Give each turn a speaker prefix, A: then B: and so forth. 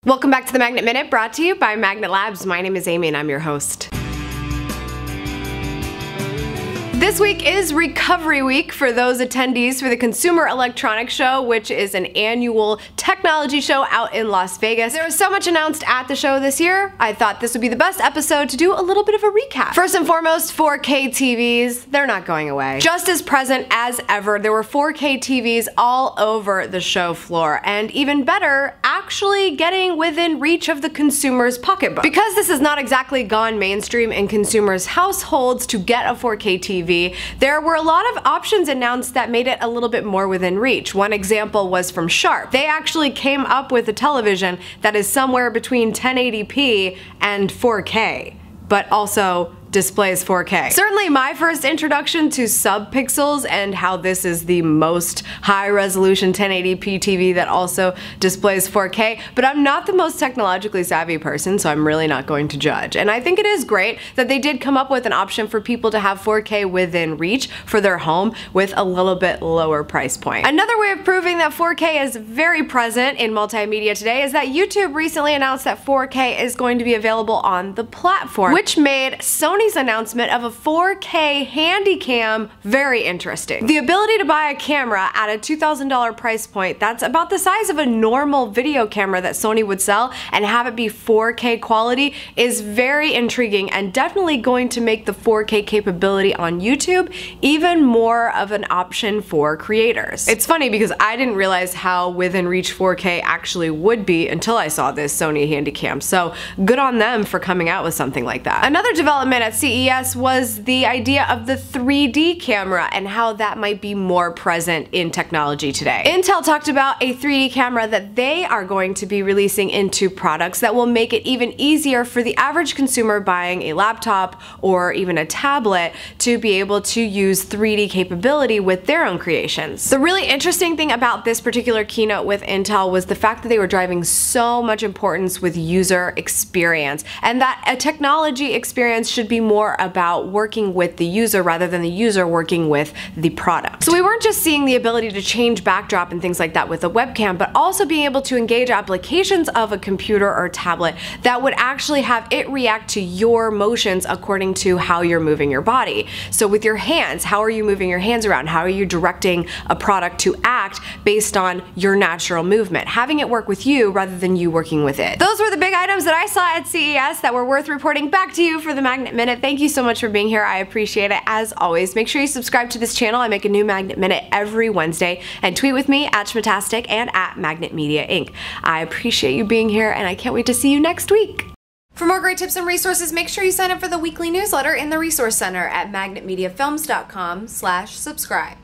A: Welcome back to the Magnet Minute, brought to you by Magnet Labs. My name is Amy and I'm your host. This week is Recovery Week for those attendees for the Consumer Electronics Show, which is an annual technology show out in Las Vegas. There was so much announced at the show this year, I thought this would be the best episode to do a little bit of a recap. First and foremost, 4K TVs, they're not going away. Just as present as ever, there were 4K TVs all over the show floor, and even better, actually getting within reach of the consumer's pocketbook. Because this has not exactly gone mainstream in consumers' households to get a 4K TV, there were a lot of options announced that made it a little bit more within reach. One example was from Sharp. They actually came up with a television that is somewhere between 1080p and 4K, but also displays 4K. Certainly my first introduction to subpixels and how this is the most high-resolution 1080p TV that also displays 4K, but I'm not the most technologically savvy person, so I'm really not going to judge. And I think it is great that they did come up with an option for people to have 4K within reach for their home with a little bit lower price point. Another way of proving that 4K is very present in multimedia today is that YouTube recently announced that 4K is going to be available on the platform, which made Sony's announcement of a 4K Handicam very interesting. The ability to buy a camera at a $2,000 price point that's about the size of a normal video camera that Sony would sell and have it be 4K quality is very intriguing and definitely going to make the 4K capability on YouTube even more of an option for creators. It's funny because I didn't realize how within reach 4K actually would be until I saw this Sony Handicam, so good on them for coming out with something like that. Another development at CES was the idea of the 3D camera and how that might be more present in technology today. Intel talked about a 3D camera that they are going to be releasing into products that will make it even easier for the average consumer buying a laptop or even a tablet to be able to use 3D capability with their own creations. The really interesting thing about this particular keynote with Intel was the fact that they were driving so much importance with user experience, and that a technology experience should be more about working with the user rather than the user working with the product. So we weren't just seeing the ability to change backdrop and things like that with a webcam, but also being able to engage applications of a computer or tablet that would actually have it react to your motions according to how you're moving your body. So with your hands, how are you moving your hands around? How are you directing a product to act based on your natural movement? Having it work with you rather than you working with it. Those were the big items that I saw at CES that were worth reporting back to you for the Magnet Minute. Thank you so much for being here. I appreciate it as always. Make sure you subscribe to this channel. I make a new Magnet Minute every Wednesday, and tweet with me at Schmatastic and at Magnet Media Inc. I appreciate you being here and I can't wait to see you next week. For more great tips and resources, make sure you sign up for the weekly newsletter in the Resource Center at magnetmediafilms.com/subscribe.